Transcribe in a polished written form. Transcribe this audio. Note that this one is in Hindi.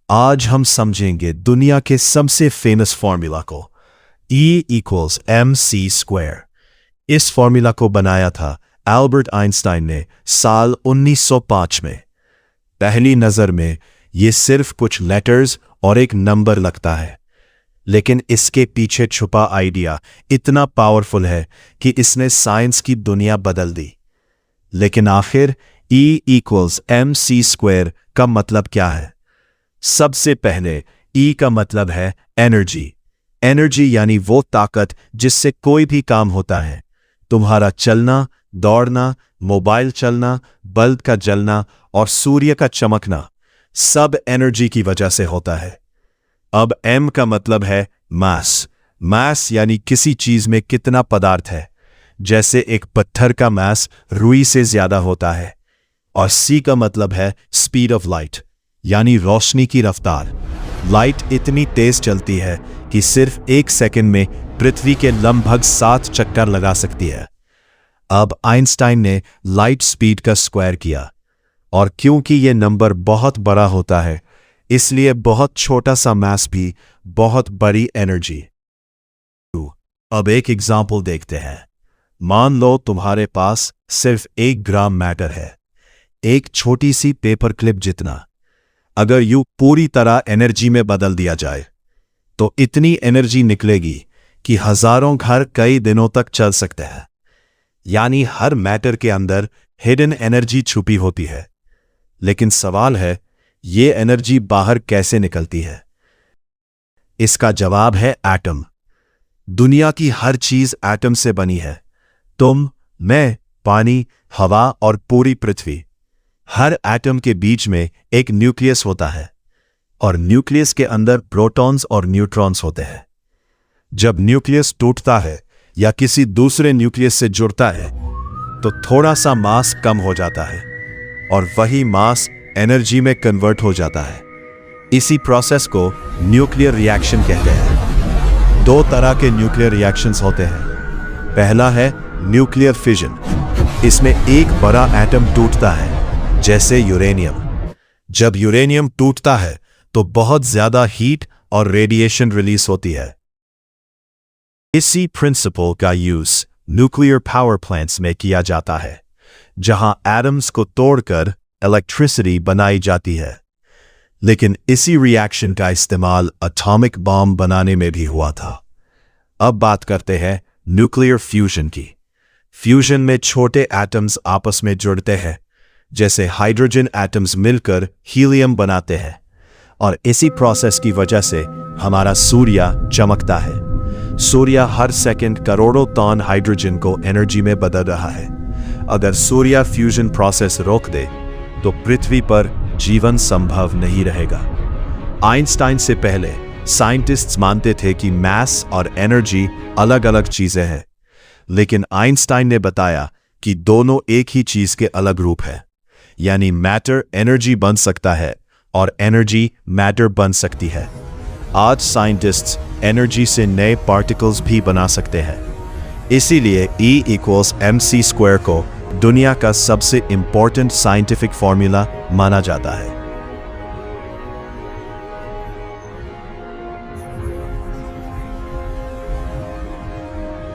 आज हम समझेंगे दुनिया के सबसे फेमस फॉर्मूला को, E=mc²। इस फॉर्मूला को बनाया था एल्बर्ट आइंस्टाइन ने साल 1905 में। पहली नज़र में ये सिर्फ कुछ लेटर्स और एक नंबर लगता है, लेकिन इसके पीछे छुपा आइडिया इतना पावरफुल है कि इसने साइंस की दुनिया बदल दी। लेकिन आखिर E=mc² का मतलब क्या है? सबसे पहले E का मतलब है एनर्जी। एनर्जी यानी वो ताकत जिससे कोई भी काम होता है। तुम्हारा चलना, दौड़ना, मोबाइल चलना, बल्ब का जलना और सूर्य का चमकना सब एनर्जी की वजह से होता है। अब M का मतलब है मास। मास यानी किसी चीज में कितना पदार्थ है, जैसे एक पत्थर का मास रुई से ज्यादा होता है। और C का मतलब है स्पीड ऑफ लाइट, यानी रोशनी की रफ्तार। लाइट इतनी तेज चलती है कि सिर्फ 1 सेकंड में पृथ्वी के लगभग 7 चक्कर लगा सकती है। अब आइंस्टाइन ने लाइट स्पीड का स्क्वायर किया, और क्योंकि यह नंबर बहुत बड़ा होता है, इसलिए बहुत छोटा सा मास भी बहुत बड़ी एनर्जी। अब एक एग्जाम्पल देखते हैं। मान लो तुम्हारे पास सिर्फ 1 ग्राम मैटर है, एक छोटी सी पेपर क्लिप जितना। अगर यू पूरी तरह एनर्जी में बदल दिया जाए तो इतनी एनर्जी निकलेगी कि हजारों घर कई दिनों तक चल सकते हैं। यानी हर मैटर के अंदर हिडन एनर्जी छुपी होती है। लेकिन सवाल है, ये एनर्जी बाहर कैसे निकलती है? इसका जवाब है एटम। दुनिया की हर चीज एटम से बनी है। तुम, मैं, पानी, हवा और पूरी पृथ्वी। हर एटम के बीच में एक न्यूक्लियस होता है, और न्यूक्लियस के अंदर प्रोटॉन्स और न्यूट्रॉन्स होते हैं। जब न्यूक्लियस टूटता है या किसी दूसरे न्यूक्लियस से जुड़ता है तो थोड़ा सा मास कम हो जाता है, और वही मास एनर्जी में कन्वर्ट हो जाता है। इसी प्रोसेस को न्यूक्लियर रिएक्शन कहते हैं। 2 तरह के न्यूक्लियर रिएक्शंस होते हैं। पहला है न्यूक्लियर फिजन। इसमें एक बड़ा एटम टूटता है, जैसे यूरेनियम। जब यूरेनियम टूटता है तो बहुत ज्यादा हीट और रेडिएशन रिलीज होती है। इसी प्रिंसिपल का यूज न्यूक्लियर पावर प्लांट्स में किया जाता है, जहां एटम्स को तोड़कर इलेक्ट्रिसिटी बनाई जाती है। लेकिन इसी रिएक्शन का इस्तेमाल एटॉमिक बॉम्ब बनाने में भी हुआ था। अब बात करते हैं न्यूक्लियर फ्यूजन की। फ्यूजन में छोटे एटम्स आपस में जुड़ते हैं, जैसे हाइड्रोजन एटम्स मिलकर हीलियम बनाते हैं, और इसी प्रोसेस की वजह से हमारा सूर्य चमकता है। सूर्य हर सेकंड करोड़ों टन हाइड्रोजन को एनर्जी में बदल रहा है। अगर सूर्य फ्यूजन प्रोसेस रोक दे तो पृथ्वी पर जीवन संभव नहीं रहेगा। आइंस्टाइन से पहले साइंटिस्ट्स मानते थे कि मास और एनर्जी अलग अलग चीजें हैं, लेकिन आइंस्टाइन ने बताया कि दोनों एक ही चीज के अलग रूप हैं। यानी मैटर एनर्जी बन सकता है और एनर्जी मैटर बन सकती है। आज साइंटिस्ट्स एनर्जी से नए पार्टिकल्स भी बना सकते हैं। इसीलिए E=mc² को दुनिया का सबसे इंपॉर्टेंट साइंटिफिक फॉर्मूला माना जाता है।